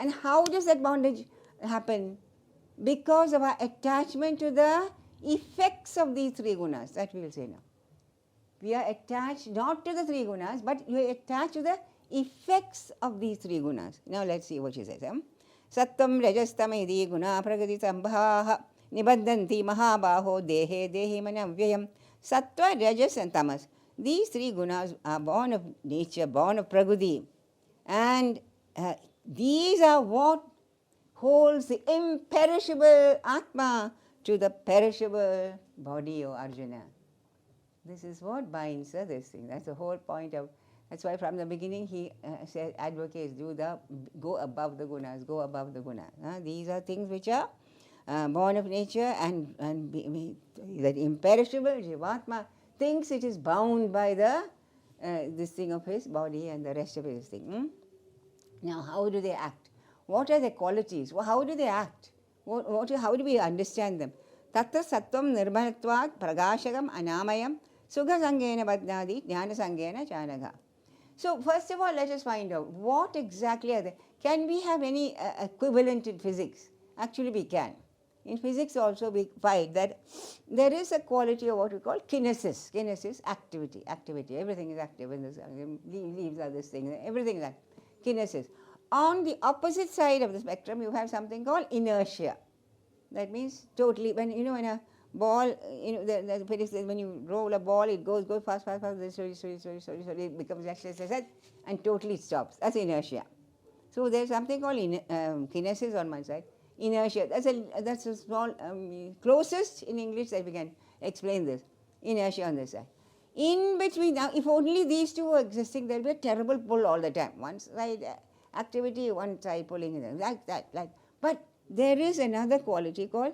And how does that bondage happen? Because of our attachment to the effects of these three gunas. That we will say now. We are attached not to the three gunas, but you are attached to the effects of these three gunas. Now let's see what she says. Sattvam rajastama idi guna pragati sambhaha nibaddanti mahabaho dehe dehi manavyayam. Sattva, rajas and tamas. These three gunas are born of nature, born of prakriti. And these are what holds the imperishable atma to the perishable body, O Arjuna. This is what binds this thing. That's the whole point of. That's why from the beginning he said, advocates go above the gunas, go above the gunas. These are things which are born of nature, and that imperishable Jivatma thinks it is bound by the this thing of his body and the rest of his thing. Now, how do they act? What are their qualities? How do they act? How do we understand them? Tatta sattvam nirmanatvat pragashagam anamayam sugha sangena badnadi jnana sangena chanaga. So, first of all, let us find out what exactly are they. Can we have any equivalent in physics? Actually, we can. In physics also we find that there is a quality of what we call kinesis. Kinesis, activity. Everything is active in this. Leaves are this thing. Everything is active. Kinesis. On the opposite side of the spectrum, you have something called inertia. That means totally, when a ball, when you roll a ball, it goes fast, slowly, it becomes restless, and totally stops. That's inertia. So there's something called kinesis on one side, inertia. That's a small, closest in English that we can explain this. Inertia on this side. In between, now, if only these two were existing, there will be a terrible pull all the time. One side activity, one side pulling, like that. But there is another quality called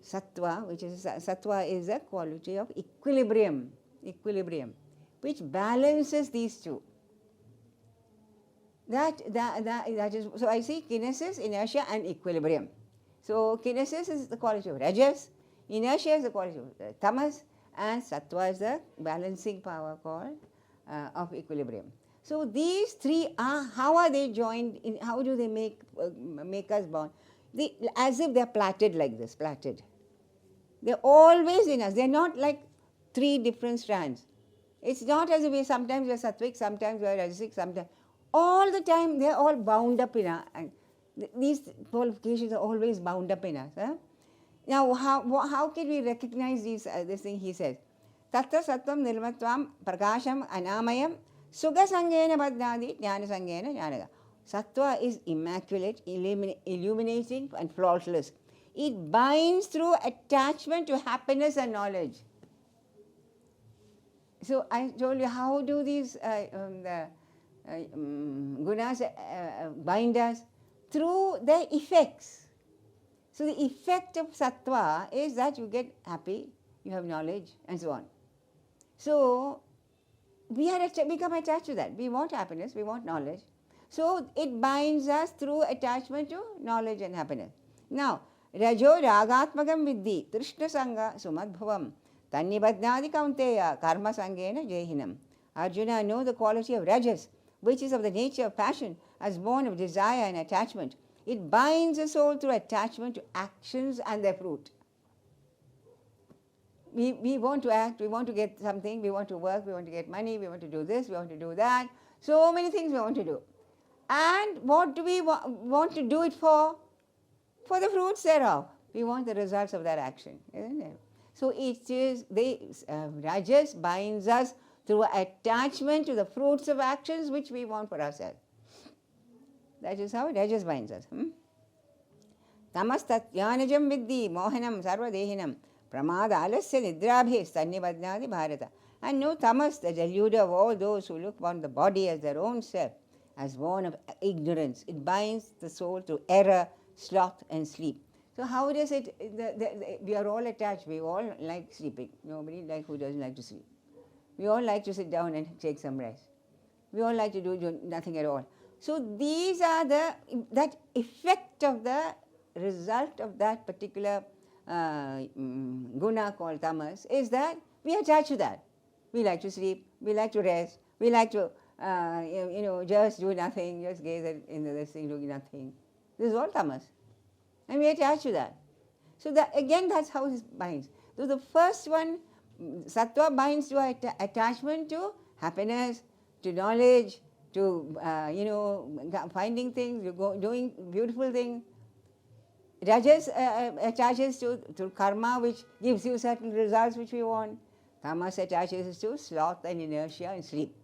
sattva, which is sattva is a quality of equilibrium, which balances these two. That is, so I see kinesis, inertia and equilibrium. So kinesis is the quality of rajas, inertia is the quality of tamas, and sattva is the balancing power called of equilibrium. So these three are, how are they joined? How do they make us bond? As if they are plaited like this, plaited. They are always in us. They are not like three different strands. It's not as if sometimes we are sattvic, sometimes we are rajasic, sometimes. All the time they are all bound up in us. These qualifications are always bound up in us. Now, how can we recognize this thing? He says, Tattva sattvam nirmatvam prakasham anamayam sugha sangena badnadi jnana sangena jnanaga. Sattva is immaculate, illuminating and faultless. It binds through attachment to happiness and knowledge. So I told you, how do these gunas bind us? Through their effects. So the effect of sattva is that you get happy, you have knowledge, and so on. So we become attached to that. We want happiness, we want knowledge. So it binds us through attachment to knowledge and happiness. Now, rajo ragatmakam viddhi trishna sangha sumadbhavam tannibadnadi kaunteya karma sangena jehinam. Arjuna, know the quality of rajas, which is of the nature of passion, as born of desire and attachment. It binds the soul through attachment to actions and their fruit. We want to act, we want to get something, we want to work, we want to get money, we want to do this, we want to do that. So many things we want to do. And what do we want to do it for? For the fruits thereof. We want the results of that action, isn't it? So it is, rajas binds us through attachment to the fruits of actions which we want for ourselves. That is how rajas binds us. Tamas tatyanajam viddhi mohanam sarva dehinam pramada alasya nidrabhe sannibadnadi bharata. And know tamas, the deluder of all those who look upon the body as their own self, as born of ignorance. It binds the soul to error, sloth and sleep. So how does it, we are all attached, we all like sleeping. Nobody who doesn't like to sleep. We all like to sit down and take some rest. We all like to do nothing at all. So these are that effect of the result of that particular guna called tamas is that we attach to that. We like to sleep, we like to rest, we like to just do nothing, just gaze into this thing, do nothing. This is all tamas. And we attach to that. So again, that's how it binds. So the first one, sattva binds to attachment to happiness, to knowledge, to finding things, doing beautiful things. Rajas attaches to karma, which gives you certain results which we want. Tamas attaches to sloth and inertia and sleep.